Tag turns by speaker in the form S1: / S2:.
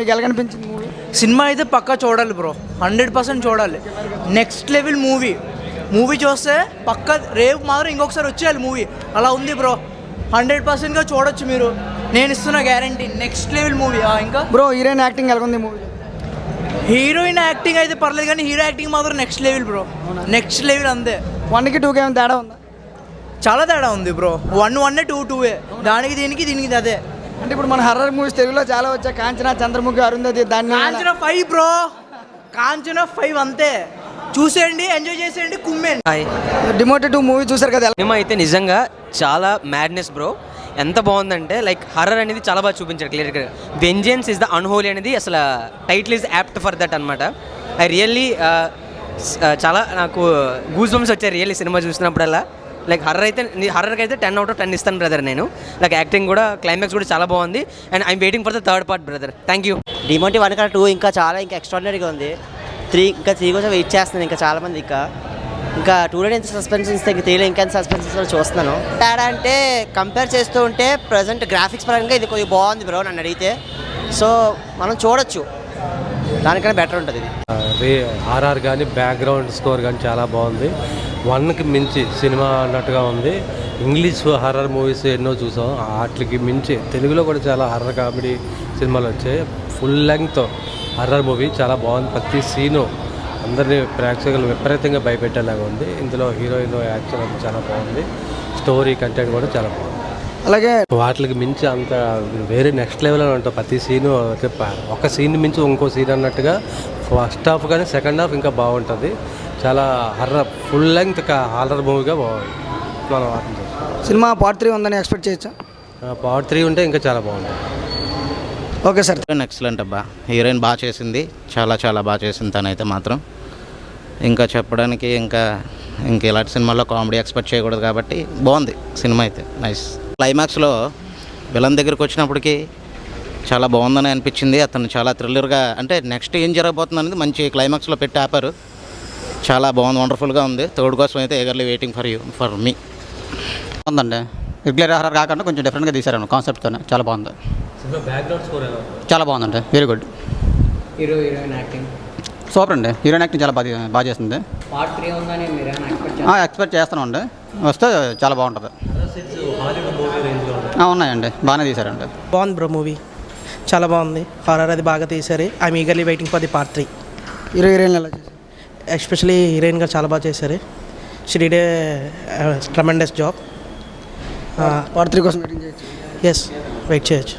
S1: మీకు ఎలా కనిపించింది మూవీ?
S2: సినిమా అయితే పక్కా చూడాలి బ్రో, 100% చూడాలి. నెక్స్ట్ లెవెల్ మూవీ చూస్తే పక్కా రేపు మాత్రం ఇంకొకసారి వచ్చేయాలి మూవీ. అలా ఉంది బ్రో, 100%గా చూడొచ్చు మీరు, నేను ఇస్తున్న గ్యారంటీ. Next level movie. ఇంకా
S1: బ్రో హీరోయిన్ యాక్టింగ్ ఎలా ఉంది మూవీ?
S2: హీరోయిన్ యాక్టింగ్ అయితే పర్లేదు, కానీ హీరో యాక్టింగ్ మాత్రం next level bro, next level అంతే.
S1: 1కి 2కి ఏమైనా తేడా ఉందా?
S2: చాలా తేడా ఉంది బ్రో, 1 2 2 దానికి దీనికి అదే.
S1: అంటే ఇప్పుడు మన హర్రర్ మూవీస్ తెలుగులో చాలా వచ్చాయి, కాంచనా, చంద్రముఖి, అరుంధతి, దాన్ని
S2: కాంచనా 5 బ్రో, కాంచనా 5 అంతే. చూసేయండి, ఎంజాయ్ చేసేయండి, కుమ్మేయండి.
S1: డిమోటెడ్ 2 మూవీ చూసారు కదా?
S3: సినిమా అయితే నిజంగా చాలా మ్యాడ్నెస్ బ్రో. ఎంత బాగుందంటే లైక్ హర్రర్ అనేది చాలా బాగా చూపించారు క్లియర్గా. వెంజెన్స్ ఇస్ ద అన్హోలీ అనేది అసలు title is apt for that అనమాట. ఐ రియల్లీ చాలా నాకు గూస్ బంప్స్ వచ్చాయి రియల్లీ సినిమా చూసినప్పుడల్లా. లైక్ హర్రర్కి అయితే 10 out of 10 ఇస్తాను బ్రదర్ నేను. లైక్ యాక్టింగ్ కూడా, క్లైమాక్స్ కూడా చాలా బాగుంది. And I'm waiting for the third part brother. Thank you.
S4: డిమోటి 1 కన్నా 2 ఇంకా చాలా ఎక్స్ట్రాడినరీగా ఉంది. 3 కోసం వెయిట్ చేస్తున్నాను ఇంకా చాలామంది. ఇంకా 2లో ఎంత సస్పెన్స్ ఇస్తే ఇంకా 3లో ఇంకా ఎంత సస్పెన్స్ ఇస్తారో చూస్తున్నాను. తేడా అంటే కంపేర్ చేస్తూ ఉంటే ప్రజెంట్ గ్రాఫిక్స్ పరంగా ఇది కొద్దిగా బాగుంది బ్రో నన్ను అడిగితే. సో మనం చూడొచ్చు, దానికన్నా బెటర్ ఉంటుంది ఇది.
S5: ఆర్ఆర్ కానీ బ్యాక్గ్రౌండ్ స్కోర్ కానీ చాలా బాగుంది. 1కి మించి సినిమా అన్నట్టుగా ఉంది. ఇంగ్లీష్ హర్రర్ మూవీస్ ఎన్నో చూసాం, వాటికి మించి తెలుగులో కూడా చాలా హర్రర్ కామెడీ సినిమాలు వచ్చాయి. ఫుల్ లెంగ్త్ హర్రర్ మూవీ చాలా బాగుంది. ప్రతి సీను అందరినీ ప్రేక్షకులు విపరీతంగా భయపెట్టేలాగా ఉంది. ఇందులో హీరోయిన్ యాక్షన్ అది చాలా బాగుంది. స్టోరీ కంటెంట్ కూడా చాలా బాగుంది.
S1: అలాగే
S5: వాటికి మించి అంత వేరే నెక్స్ట్ లెవెల్లో ఉంటుంది ప్రతి సీను. ఒక సీన్ మించి ఇంకో సీన్ అన్నట్టుగా ఫస్ట్ హాఫ్ కానీ సెకండ్ హాఫ్ ఇంకా బాగుంటుంది. చాలా ఫుల్ లెంగ్త్ హారర్ మూవీగా మనం
S1: సినిమా పార్ట్ 3 ఉందని ఎక్స్పెక్ట్ చేయొచ్చా?
S5: పార్ట్ 3 ఉంటే ఇంకా చాలా బాగుంటుంది.
S1: Okay sir.
S6: ఎక్సలెంట్ అబ్బా, హీరోయిన్ బాగా చేసింది, చాలా బాగా చేసింది తనైతే మాత్రం. ఇంకా చెప్పడానికి ఇంకా ఇలాంటి సినిమాల్లో కామెడీ ఎక్స్పెక్ట్ చేయకూడదు కాబట్టి బాగుంది సినిమా అయితే, నైస్. క్లైమాక్స్లో విలన్ దగ్గరికి వచ్చినప్పటికీ చాలా బాగుందని అనిపించింది. అతను చాలా థ్రిల్లర్గా, అంటే నెక్స్ట్ ఏం జరగబోతుంది అనేది మంచి క్లైమాక్స్లో పెట్టి ఆపారు. చాలా బాగుంది, వండర్ఫుల్గా ఉంది. థర్డ్ కోసం అయితే ఎగర్లీ వెయిటింగ్ ఫర్ మీ.
S7: ఉందండి, రెగ్యులర్ హర్రర్ కాకుండా కొంచెం డిఫరెంట్గా తీశారు కాన్సెప్ట్తోనే, చాలా బాగుంది. చాలా బాగుందండి, very good.
S2: Heroine acting
S7: super అండి, హీరోయిన్ యాక్టింగ్ చాలా బాగా చేస్తుంది.
S2: పార్ట్ 3 ఉందని
S7: ఎక్స్పెక్ట్ చేస్తున్నాం అండి, వస్తే చాలా బాగుంటుంది. ఉన్నాయండి, బాగానే తీశారండి.
S8: బాగుంది బ్రో మూవీ, చాలా బాగుంది. హారర్ అది బాగా తీశారు. I'm eagerly waiting for the part 3.
S1: Heroine ఎలా చేశారు?
S8: ఎస్పెషలీ హీరోయిన్ గారు చాలా బాగా చేశారు. She did a tremendous job.
S1: Part 3 కోసం వెయిటింగ్ చేయొచ్చు.
S8: ఎస్, వెయిట్ చేయొచ్చు.